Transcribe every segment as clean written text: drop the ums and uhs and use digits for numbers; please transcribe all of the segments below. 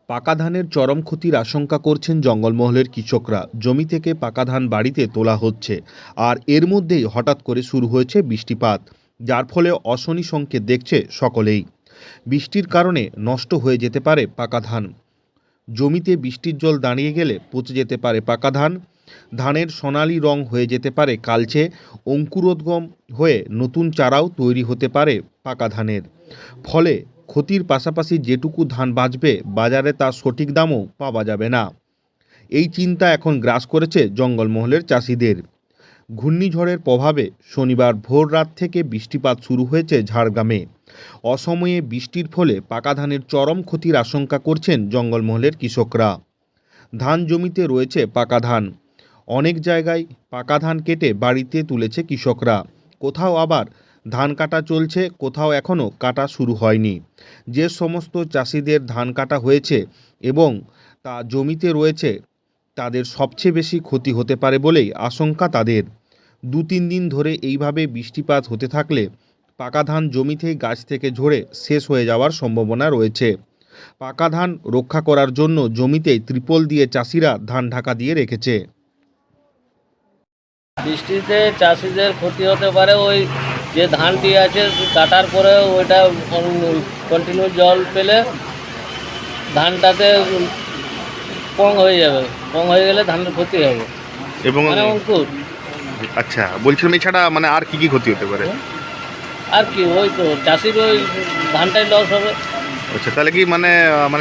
পাকা ধানের চরম ক্ষতির আশঙ্কা করছেন জঙ্গলমহলের কৃষকরা। জমি থেকে পাকা ধান বাড়িতে তোলা হচ্ছে, আর এর মধ্যেই হঠাৎ করে শুরু হয়েছে বৃষ্টিপাত, যার ফলে অশনি সংকেত দেখছে সকলেই। বৃষ্টির কারণে নষ্ট হয়ে যেতে পারে পাকা ধান। জমিতে বৃষ্টির জল দাঁড়িয়ে গেলে পচে যেতে পারে পাকা ধান। ধানের সোনালি রং হয়ে যেতে পারে কালচে, অঙ্কুরোদ্গম হয়ে নতুন চারাও তৈরি হতে পারে পাকা ধানের। ফলে ক্ষতির পাশাপাশি যেটুকু ধান বাঁচবে, বাজারে তার সঠিক দামও পাওয়া যাবে না। এই চিন্তা এখন গ্রাস করেছে জঙ্গলমহলের চাষিদের। ঘূর্ণিঝড়ের প্রভাবে শনিবার ভোর রাত থেকে বৃষ্টিপাত শুরু হয়েছে ঝাড়গ্রামে। অসময়ে বৃষ্টির ফলে পাকা ধানের চরম ক্ষতির আশঙ্কা করছেন জঙ্গলমহলের কৃষকরা। ধান জমিতে রয়েছে পাকা ধান। অনেক জায়গায় পাকা ধান কেটে বাড়িতে তুলেছে কৃষকরা। কোথাও আবার ধান কাটা চলছে, কোথাও এখনও কাটা শুরু হয়নি। যে সমস্ত চাষিদের ধান কাটা হয়েছে এবং তা জমিতে রয়েছে, তাদের সবচেয়ে বেশি ক্ষতি হতে পারে বলেই আশঙ্কা তাদের। 2-3 দিন ধরে এইভাবে বৃষ্টিপাত হতে থাকলে পাকা ধান জমিতেই গাছ থেকে ঝরে শেষ হয়ে যাওয়ার সম্ভাবনা রয়েছে। পাকা ধান রক্ষা করার জন্য জমিতেই ত্রিপল দিয়ে চাষিরা ধান ঢাকা দিয়ে রেখেছে। বৃষ্টিতে চাষিদের ক্ষতি হতে পারে। ওই যে ধানটি আছে কাটার পরে ওইটা কন্টিনিউ জল পেলে ধানটাতে কম হয়ে যাবে। কম হয়ে গেলে ধানের ক্ষতি হবে এবং মানে অঙ্কুর। আচ্ছা, বলছিলাম এছাড়া মানে আর কি কি ক্ষতি হতে পারে? আর কি, ওই তো চাষির ওই ধানটাই লস হবে। আচ্ছা, তাহলে কি মানে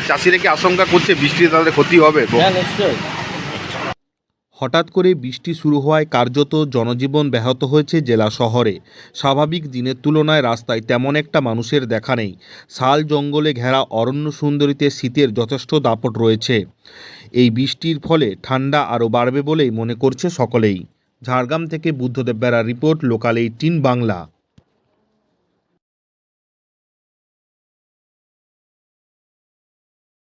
চাষিরা কি আশঙ্কা করছে বৃষ্টিতে তাদের ক্ষতি হবে? হ্যাঁ, নিশ্চয়ই। হঠাৎ করে বৃষ্টি শুরু হওয়ায় কার্যত জনজীবন ব্যাহত হয়েছে জেলা শহরে। স্বাভাবিক দিনের তুলনায় রাস্তায় তেমন একটা মানুষের দেখা নেই। শাল জঙ্গলে ঘেরা অরণ্য সুন্দরীতে শীতের যথেষ্ট দাপট রয়েছে। এই বৃষ্টির ফলে ঠান্ডা আরও বাড়বে বলেই মনে করছে সকলেই। ঝাড়গ্রাম থেকে বুদ্ধদেব বেড়ার রিপোর্ট, লোকাল 18 বাংলা।